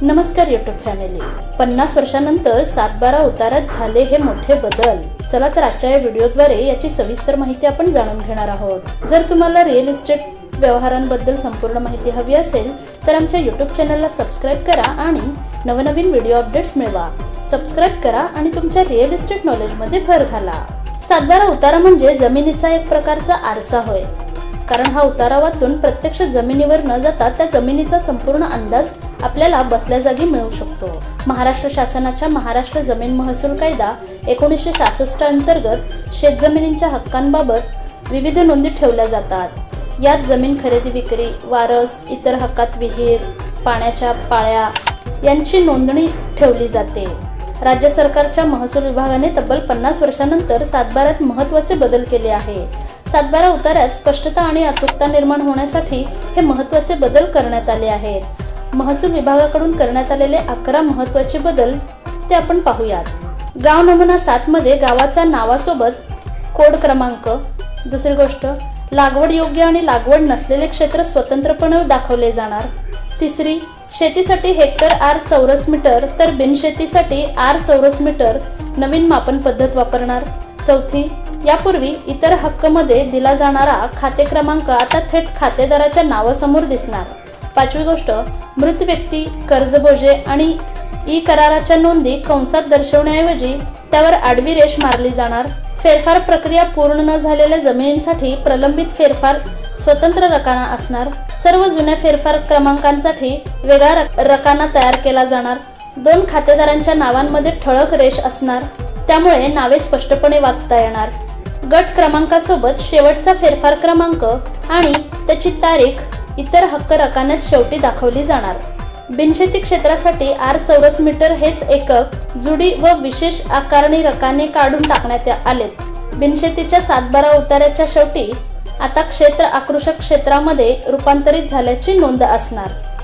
नमस्कार YouTube family. 50 वर्षांनंतर 7/12 उतारात झाले हे मोठे बदल। चला तर आजच्या या व्हिडिओद्वारे याची सविस्तर माहिती आपण जाणून घेणार आहोत। जर तुम्हाला रिअल इस्टेट व्यवहारांबद्दल संपूर्ण माहिती हवी असेल तर आमच्या यूट्यूब चॅनलला सबस्क्राइब करा आणि नवनवीन व्हिडिओ अपडेट्स मिळवा। सबस्क्राइब करा आणि तुमच्या रिअल इस्टेट नॉलेजमध्ये भर घाला। 7/12 उतारा म्हणजे जमिनीचा एक प्रकारचा आरसा होय, कारण हा उतारा वाचून प्रत्यक्ष जमिनीवर न जाता त्या जमिनीचा संपूर्ण अंदाज आपल्याला बसल्या जागी मिळू शकतो। महाराष्ट्र शासनाच्या महाराष्ट्र जमीन महसूल कायदा 1966 अंतर्गत शेतजमिनींच्या हक्कांबाबत विविध नोंदी ठेवल्या जातात। यात जमीन खरेदी विक्री, वारस, इतर हक्कात विहीर, पाण्याच्या पाळ्या यांची नोंदणी ठेवली जाते। राज्य सरकारच्या महसूल विभागाने तब्बल 50 वर्षांनंतर 7/12 महत्त्वाचे बदल केले आहे। 7/12 उतार्यात स्पष्टता आणि अचूकता निर्माण होण्यासाठी हे महत्त्वाचे बदल करण्यात आले आहेत। महसूल विभागाकडून करण्यात आलेले 11 महत्त्वाचे बदल ते आपण पाहूयात। गाव नमुना 7 मध्ये गावाचा नावासोबत कोड क्रमांक। दुसरी गोष्ट, लागवड योग्य आणि लागवड नसलेले क्षेत्र स्वतंत्रपणे दाखवले जाणार। तिसरी, शेतीसाठी हेक्टर आर चौरस मीटर तर बिनशेतीसाठी आर चौरस मीटर नवीन मापन पद्धत वापरणार। चौथी, यापूर्वी इतर हक्क मध्ये दिला जाणारा खाते क्रमांक आता थेट खातेदाराच्या नावासमोर दिसणार। पाचवी गोष्ट, मृत व्यक्ती, कर्जबोजे आणि ई कराराच्या नोंदी कंसात दर्शवण्याऐवजी त्यावर आडवी रेष मारली जाणार। फेरफार प्रक्रिया पूर्ण न झालेल्या जमिनींसाठी प्रलंबित फेरफार स्वतंत्र रकाना असणार। सर्व जुन्या फेरफार क्रमांकांसाठी वेगळा रकाना तयार केला जाणार। 2 खातेदारांच्या नावांमध्ये ठळक रेष असणार, त्यामुळे नावे स्पष्टपणे वाचता येणार। गट क्रमांकासोबत शेवटचा फेरफार क्रमांक आणि त्याची तारीख इतर हक्क रकान्यात शेवटी दाखवली जाणार। बिनशेती क्षेत्रासाठी आर चौरस मीटर हेच एकक जुडी व विशेष आकारणी रकाने काढून टाकण्यात आलेत। बिनशेतीच्या 7/12 उतार्याच्या शेवटी आता क्षेत्र आकृषक क्षेत्रामध्ये रूपांतरित झाल्याची नोंद असणार।